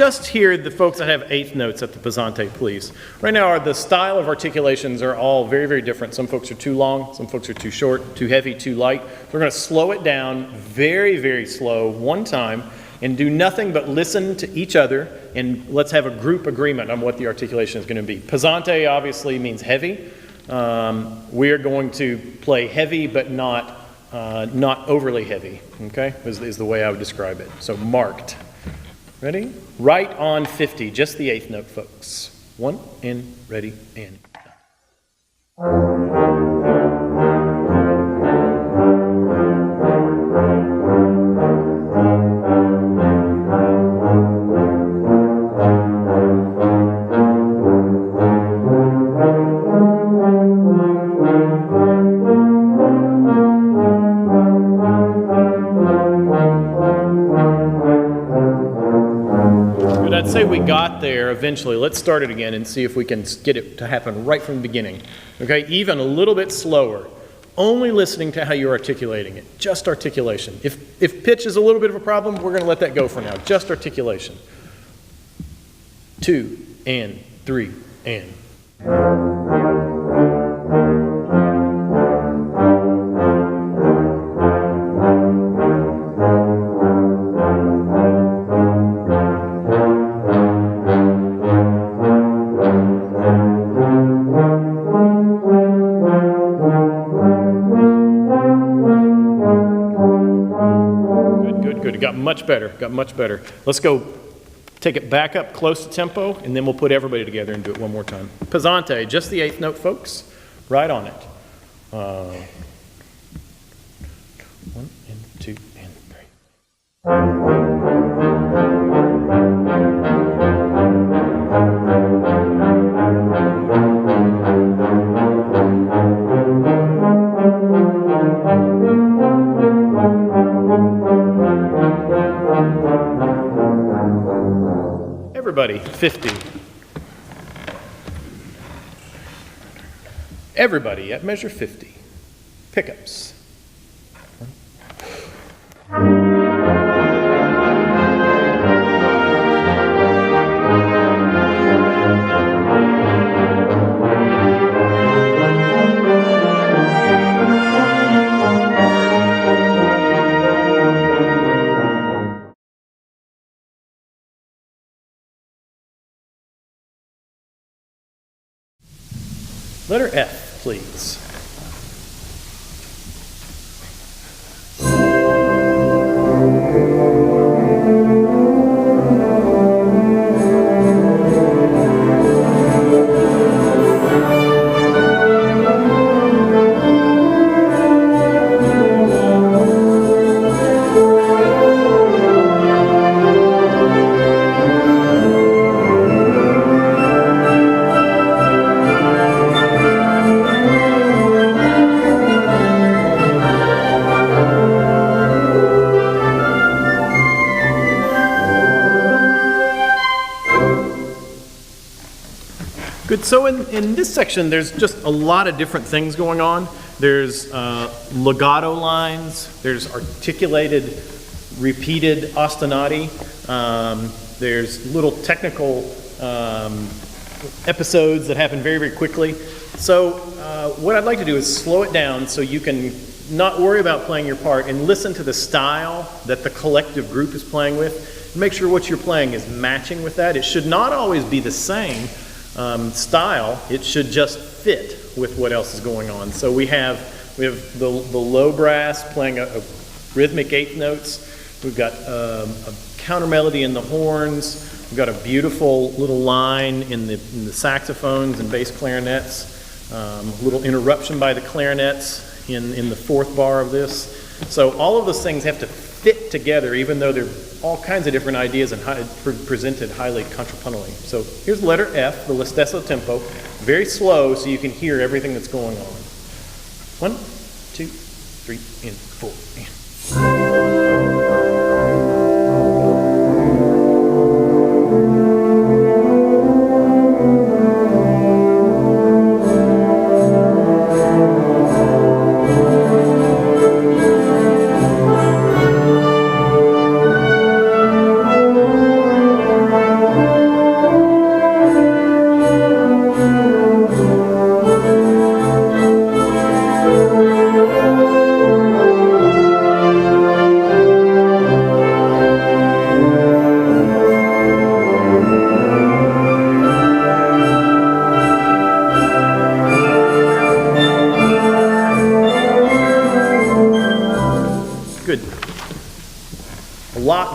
just hear the folks that have eighth notes at the pesante, please. Right now, the style of articulations are all very, very different. Some folks are too long, some folks are too short, too heavy, too light. We're going to slow it down very, very slow one time and do nothing but listen to each other, and let's have a group agreement on what the articulation is going to be. Pesante obviously means heavy. We are going to play heavy but not overly heavy, okay, is the way I would describe it. So marked. Ready? Right on 50, just the eighth note, folks. 1 and ready and we got there eventually. Let's start it again and see if we can get it to happen right from the beginning. Okay, even a little bit slower. Only listening to how you're articulating it. Just articulation. If pitch is a little bit of a problem, we're going to let that go for now. Just articulation. 2 and 3 and. Got much better. Let's go take it back up close to tempo, and then we'll put everybody together and do it one more time. Pesante, just the eighth note, folks. Right on it. 1 and 2 and 3. Everybody, 50. Everybody at measure 50. Pickups. Letter F, please. Good. So in this section, there's just a lot of different things going on. There's legato lines. There's articulated, repeated ostinati. There's little technical episodes that happen very, very quickly. So what I'd like to do is slow it down so you can not worry about playing your part and listen to the style that the collective group is playing with. Make sure what you're playing is matching with that. It should not always be the same style. It should just fit with what else is going on. So we have the low brass playing a rhythmic eighth notes. We've got a counter melody in the horns. We've got a beautiful little line in the saxophones and bass clarinets. A little interruption by the clarinets in the fourth bar of this. So all of those things have to fit together, even though they're all kinds of different ideas and presented highly contrapuntally. So here's letter F, the L'Estesso tempo, very slow so you can hear everything that's going on. 1, 2, 3, and 4, and.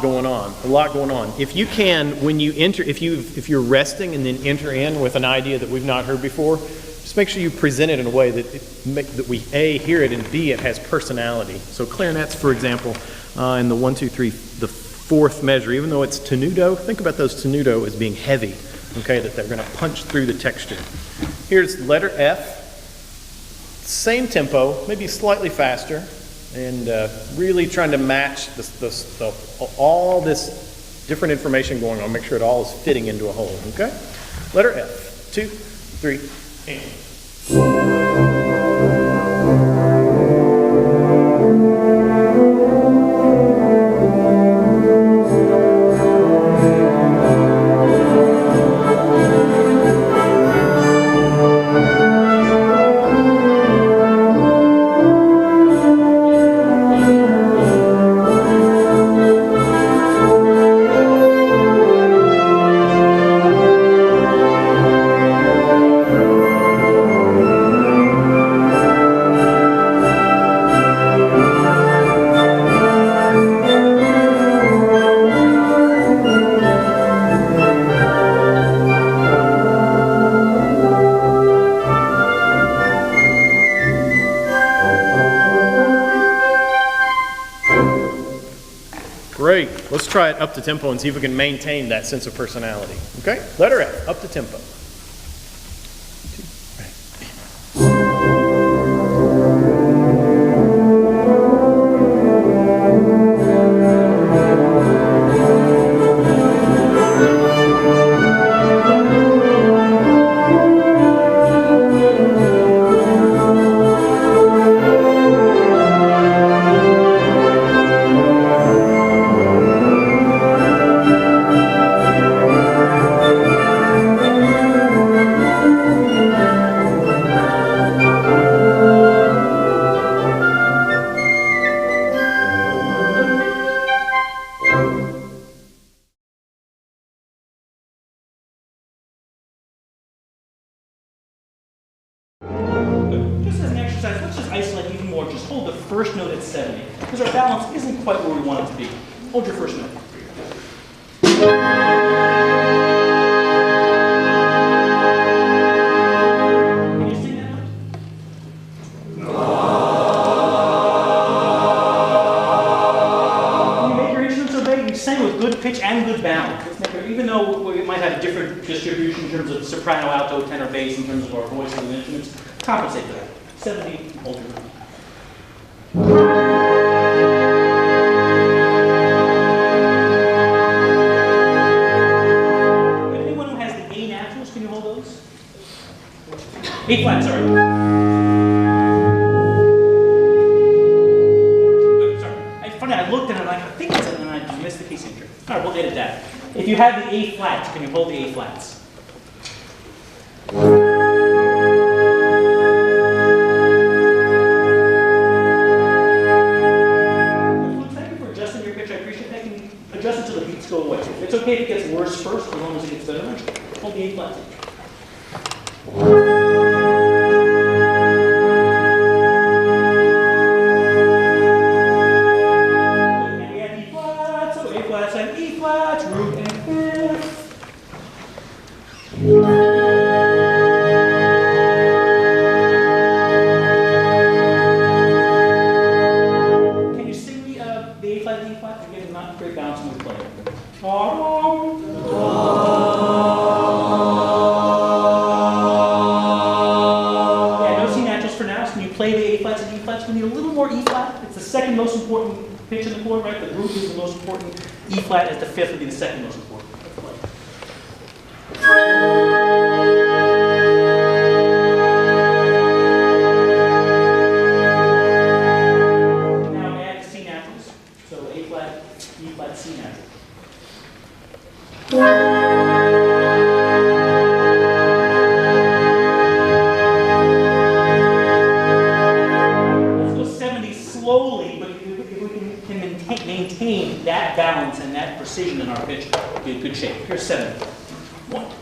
going on, a lot going on. If you can, when you enter, if you're resting and then enter in with an idea that we've not heard before, just make sure you present it in a way that we A, hear it, and B, it has personality. So clarinets, for example, in the 1, 2, 3, the fourth measure, even though it's tenuto, think about those tenuto as being heavy, okay, that they're going to punch through the texture. Here's letter F, same tempo, maybe slightly faster, and really trying to match all this different information going on, make sure it all is fitting into a whole, okay? Letter F, 2, 3, and. Great. Let's try it up to tempo and see if we can maintain that sense of personality. Okay? Letter F, up to tempo. Isolate even more, just hold the first note at 70, because our balance isn't quite where we want it to be. Hold your first note. Can you sing that note? When you make your instruments obey, you sing with good pitch and good balance. Even though we might have a different distribution in terms of soprano, alto, tenor, bass, in terms of our voices and instruments, compensate for that. 70, hold your note. Anyone who has the A naturals, can you hold those? A flat, sorry. Sorry. Funny, I looked and I'm like, I think it's, and I missed the key signature. All right, we'll edit that. If you have the A flats, can you hold the A flats? Adjust it till the beats go away. It's okay if it gets worse first, as long as it gets better eventually. Hold the A flat. And we have E flats, so A flats and E flats, root and fifth. Can you sing the A flat and E flat? Again, not great balance when we play it. Yeah, no C naturals for now. So when you play the A flats and E flats, we need a little more E flat. It's the second most important pitch in the chord, right? The root is the most important. E flat as the fifth would be the second most important. Now add C naturals. So A flat, E flat, C natural. Let's go 70 slowly, but if we can maintain that balance and that precision in our pitch, we'll be in good shape. Here's 70. 1, 2.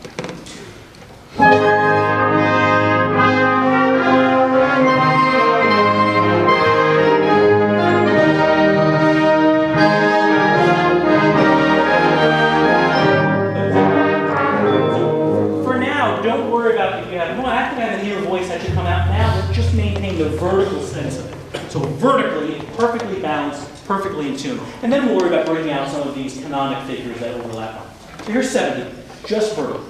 worry about if you have, well, I have to have an inner voice that should come out now, but just maintain the vertical sense of it. So vertically, perfectly balanced, perfectly in tune. And then we'll worry about bringing out some of these canonic figures that overlap. So here's 70, just vertical.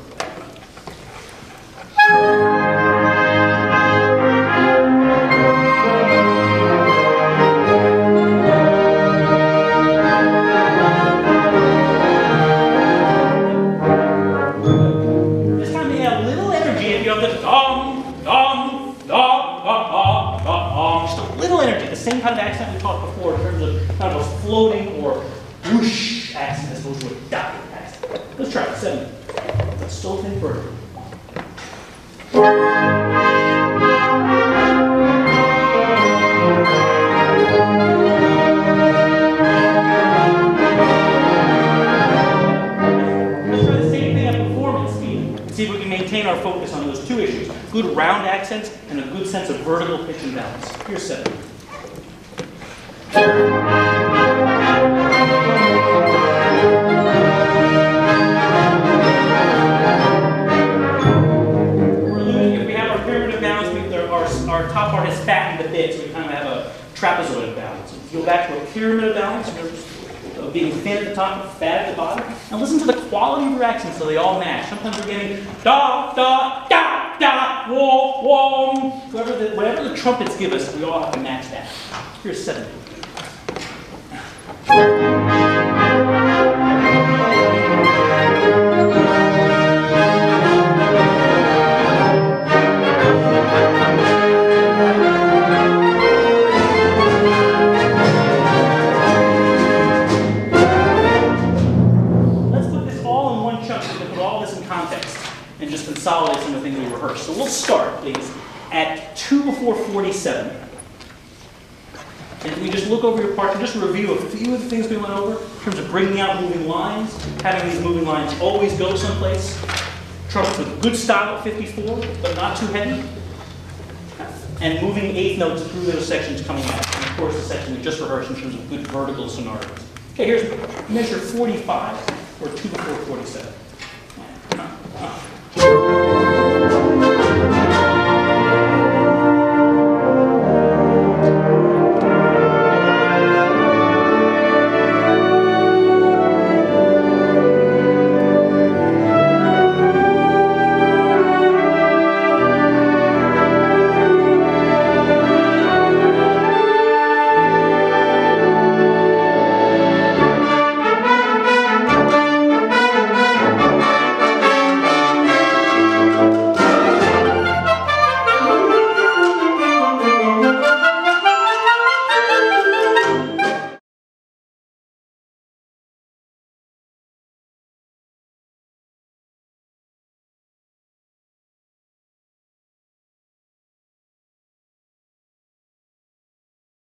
Same kind of accent we talked before in terms of kind of a floating or whoosh accent as opposed to a dot accent. Let's try it. 70. Let's still think vertical. Let's try the same thing at performance speed and see if we can maintain our focus on those two issues. Good round accents and a good sense of vertical pitch and balance. Here's 70. We're losing, if we have our pyramid of balance, our top part has fattened a bit, so we kind of have a trapezoid of balance. If you go back to a pyramid of balance, you're being thin at the top and fat at the bottom. Now listen to the quality of your accents so they all match. Sometimes we're getting da, da, da, da, whoa, whoa. Whatever the trumpets give us, we all have to match that. Here's 70. And just consolidate some of the things we rehearsed. So we'll start, please, at 2 before 47. And we just look over your part and just review a few of the things we went over in terms of bringing out moving lines, having these moving lines always go someplace, trumpets with good style at 54, but not too heavy, and moving eighth notes through those sections coming out. And of course, the section we just rehearsed in terms of good vertical scenarios. Okay, here's measure 45, or 2 before 47.